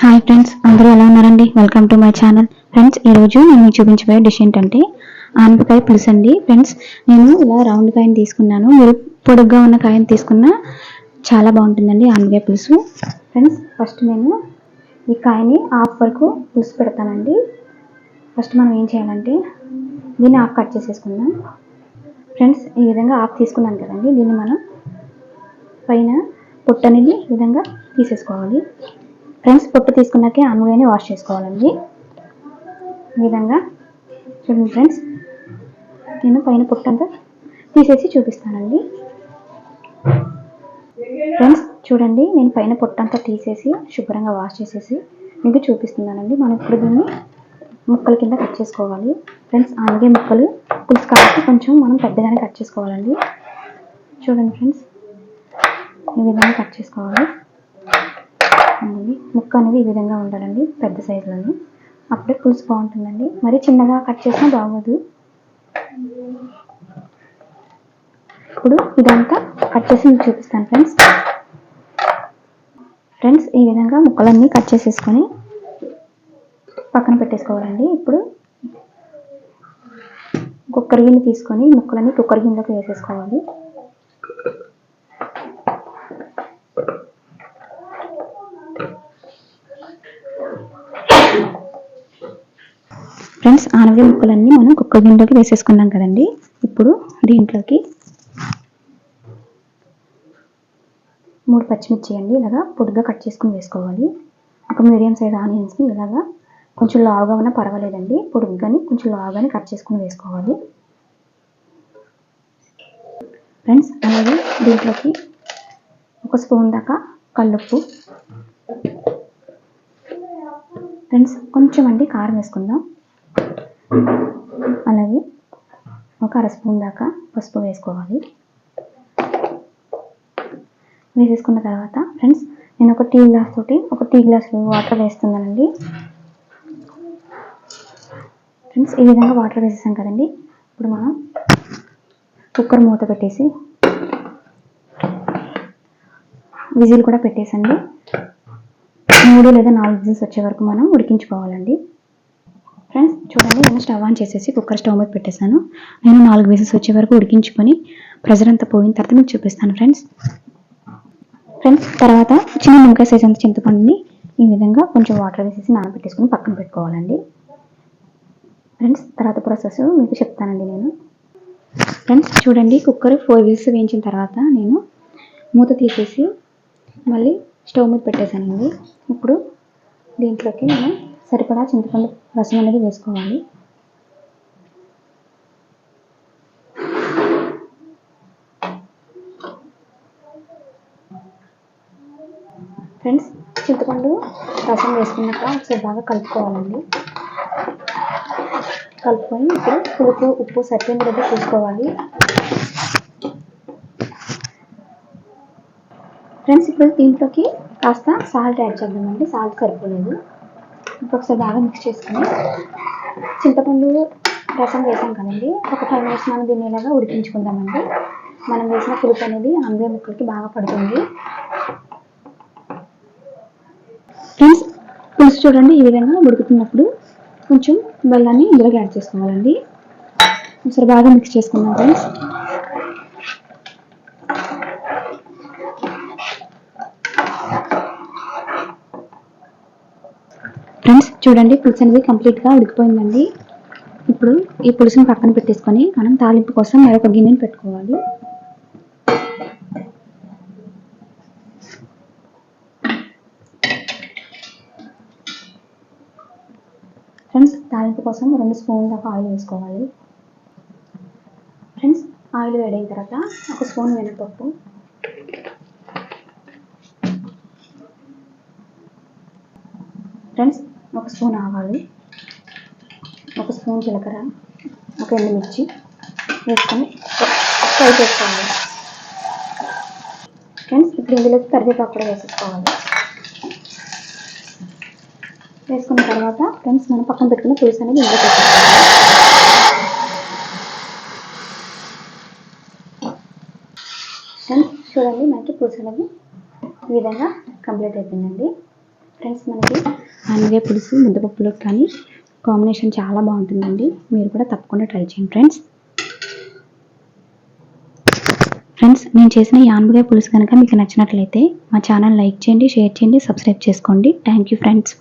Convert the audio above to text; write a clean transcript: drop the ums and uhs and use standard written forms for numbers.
Hi friends, అందరూ ఎలా ఉన్నారండి? Welcome to my channel. Friends, ఈరోజు నేను మీకు చూపించబోయే డిష్ ఏంటంటే ఆనపకాయ పులుసు అండి. ఫ్రెండ్స్, నేను ఇలా రౌండ్ కాయని తీసుకున్నాను. మీరు పొడుగ్గా ఉన్న కాయని తీసుకున్నా చాలా బాగుంటుందండి ఆనపకాయ పులుసు. ఫ్రెండ్స్, ఫస్ట్ నేను ఈ కాయని హాఫ్ వరకు పులుసు పెడతానండి. ఫస్ట్ మనం ఏం చేయాలంటే దీన్ని హాఫ్ కట్ చేసేసుకుందాం. ఫ్రెండ్స్, ఈ విధంగా హాఫ్ తీసుకున్నాను కదండి, దీన్ని మనం పైన పొట్టు అనేది ఈ విధంగా తీసేసుకోవాలి. ఫ్రెండ్స్, పొట్టు తీసుకున్నాకే ఆనపకాయని వాష్ చేసుకోవాలండి. ఈ విధంగా చూడండి ఫ్రెండ్స్, నేను పైన పొట్టు అంతా తీసేసి చూపిస్తానండి. ఫ్రెండ్స్ చూడండి, నేను పైన పొట్టు అంతా తీసేసి శుభ్రంగా వాష్ చేసేసి మీకు చూపిస్తున్నానండి. మనం ఇప్పుడు దీన్ని ముక్కల కింద కట్ చేసుకోవాలి. ఫ్రెండ్స్, ఆనపకాయ ముక్కలు పులుసు కాబట్టి కొంచెం మనం పెద్దగానే కట్ చేసుకోవాలండి. చూడండి ఫ్రెండ్స్, ఈ విధంగా కట్ చేసుకోవాలి. ముక్క అనేది ఈ విధంగా ఉండాలండి, పెద్ద సైజులోని. అప్పుడే పులుసు బాగుంటుందండి. మరి చిన్నగా కట్ చేసినా బాగోదు. ఇప్పుడు ఇదంతా కట్ చేసి మీకు చూపిస్తాను ఫ్రెండ్స్. ఫ్రెండ్స్, ఈ విధంగా ముక్కలన్నీ కట్ చేసేసుకొని పక్కన పెట్టేసుకోవాలండి. ఇప్పుడు కుక్కర్ గిన్నె తీసుకొని ముక్కలన్నీ కుక్కర్ గిన్నెలోకి వేసేసుకోవాలి. ఫ్రెండ్స్, ఆనపకాయ ముక్కలన్నీ మనం కుక్కర్ గిన్నెలోకి వేసేసుకున్నాం కదండి. ఇప్పుడు దీంట్లోకి 3 పచ్చిమిర్చి అండి ఇలాగా పొడిగా కట్ చేసుకుని వేసుకోవాలి. ఒక మీడియం సైజ్ ఆనియన్స్ని ఇలాగా కొంచెం లావుగా ఉన్నా పర్వాలేదండి, పొడుగ్గాని కొంచెం లావుగాని కట్ చేసుకుని వేసుకోవాలి. ఫ్రెండ్స్, అలాగే దీంట్లోకి 1 స్పూన్ దాకా కల్లుప్పు. ఫ్రెండ్స్, కొంచెం అండి కారం వేసుకుందాం. అలాగే 1 అర స్పూన్ దాకా పసుపు వేసుకోవాలి. వేసేసుకున్న తర్వాత ఫ్రెండ్స్, నేను ఒక టీ గ్లాస్ తోటి 1 టీ గ్లాసులు వాటర్ వేస్తున్నానండి. ఫ్రెండ్స్, ఈ విధంగా వాటర్ వేసేసాం కదండి. ఇప్పుడు మనం కుక్కర్ మూత పెట్టేసి విజిల్ కూడా పెట్టేసండి 3 లేదా 4 విజిల్స్ వచ్చే వరకు మనం ఉడికించుకోవాలండి. ఫ్రెండ్స్ చూడండి, నేను స్టవ్ ఆన్ చేసేసి కుక్కర్ స్టవ్ మీద పెట్టేశాను. నేను 4 విజిల్స్ వచ్చే వరకు ఉడికించుకొని ప్రెజర్ అంతా పోయిన తర్వాత మీకు చూపిస్తాను ఫ్రెండ్స్. తర్వాత చిన్న నిమ్మకాయ సైజ్ అంత చింతపండుని ఈ విధంగా కొంచెం వాటర్ వేసేసి నానబెట్టేసుకుని పక్కన పెట్టుకోవాలండి. ఫ్రెండ్స్, తర్వాత ప్రాసెస్ మీకు చెప్తానండి నేను. ఫ్రెండ్స్ చూడండి, కుక్కర్ 4 విజిల్స్ వేయించిన తర్వాత నేను మూత తీసేసి మళ్ళీ స్టవ్ మీద పెట్టేశానండి. ఇప్పుడు దీంట్లోకి మనం సరిపడా చింతపండు రసం అనేది వేసుకోవాలి. ఫ్రెండ్స్, చింతపండు రసం వేసుకున్నాక ఒకసారి బాగా కలుపుకోవాలండి. కలుపుకొని ఇప్పుడు పులుపు ఉప్పు సరిపోయిన దగ్గర చూసుకోవాలి. ఫ్రెండ్స్, ఇప్పుడు దీంట్లోకి కాస్త సాల్ట్ యాడ్ చేద్దామండి. సాల్ట్ సరిపోలేదు. ఇంకొకసారి బాగా మిక్స్ చేసుకుని చింతపండు రసం వేసాం కదండి, ఒక 5 మినిట్స్ మనం దీన్ని ఇలాగా ఉడికించుకుందామండి. మనం వేసిన పులుపు అనేది ఆనపకాయ ముక్కలకి బాగా పడుతుంది. ఫ్రెండ్స్, పులుసు చూడండి, ఈ విధంగా ఉడుకుతున్నప్పుడు కొంచెం బెల్లాన్ని ఇందులోకి యాడ్ చేసుకోవాలండి. ఒకసారి బాగా మిక్స్ చేసుకుందాం ఫ్రెండ్స్. ఫ్రెండ్స్ చూడండి, పులుసు అనేది కంప్లీట్గా ఉడికిపోయిందండి. ఇప్పుడు ఈ పులుసుని పక్కన పెట్టేసుకొని మనం తాలింపు కోసం మరొక గిన్నెని పెట్టుకోవాలి. ఫ్రెండ్స్, తాలింపు కోసం 2 స్పూన్ల దాకా ఆయిల్ వేసుకోవాలి. ఫ్రెండ్స్, ఆయిల్ వేడైన తర్వాత 1 స్పూన్ మినపప్పు, ఫ్రెండ్స్ 1 స్పూన్ ఆవాలు, 1 స్పూన్ జీలకర్ర, 1 ఎండుమిర్చి వేసుకొని ఫ్రై చేసుకోవాలి. ఫ్రెండ్స్, ఇప్పుడు ఇందులోకి కరివేపాకు కూడా వేసేసుకోవాలి. వేసుకున్న తర్వాత ఫ్రెండ్స్, మనం పక్కన పెట్టుకున్న పులుసు అనేది ఇందులో వేసుకోవాలి. ఫ్రెండ్స్ చూడండి, మనకి పులుసు అనేది ఈ విధంగా కంప్లీట్ అయిపోయిందండి. ఫ్రెండ్స్ మనకి ఆనపకాయ పులుసు ముద్దపప్పులోకి కానీ కాంబినేషన్ చాలా బాగుంటుందండి. మీరు కూడా తప్పకుండా ట్రై చేయండి ఫ్రెండ్స్. నేను చేసిన ఈ ఆనపకాయ పులుసు కనుక మీకు నచ్చినట్లయితే మా ఛానల్ లైక్ చేయండి, షేర్ చేయండి, సబ్స్క్రైబ్ చేసుకోండి. Thank you friends.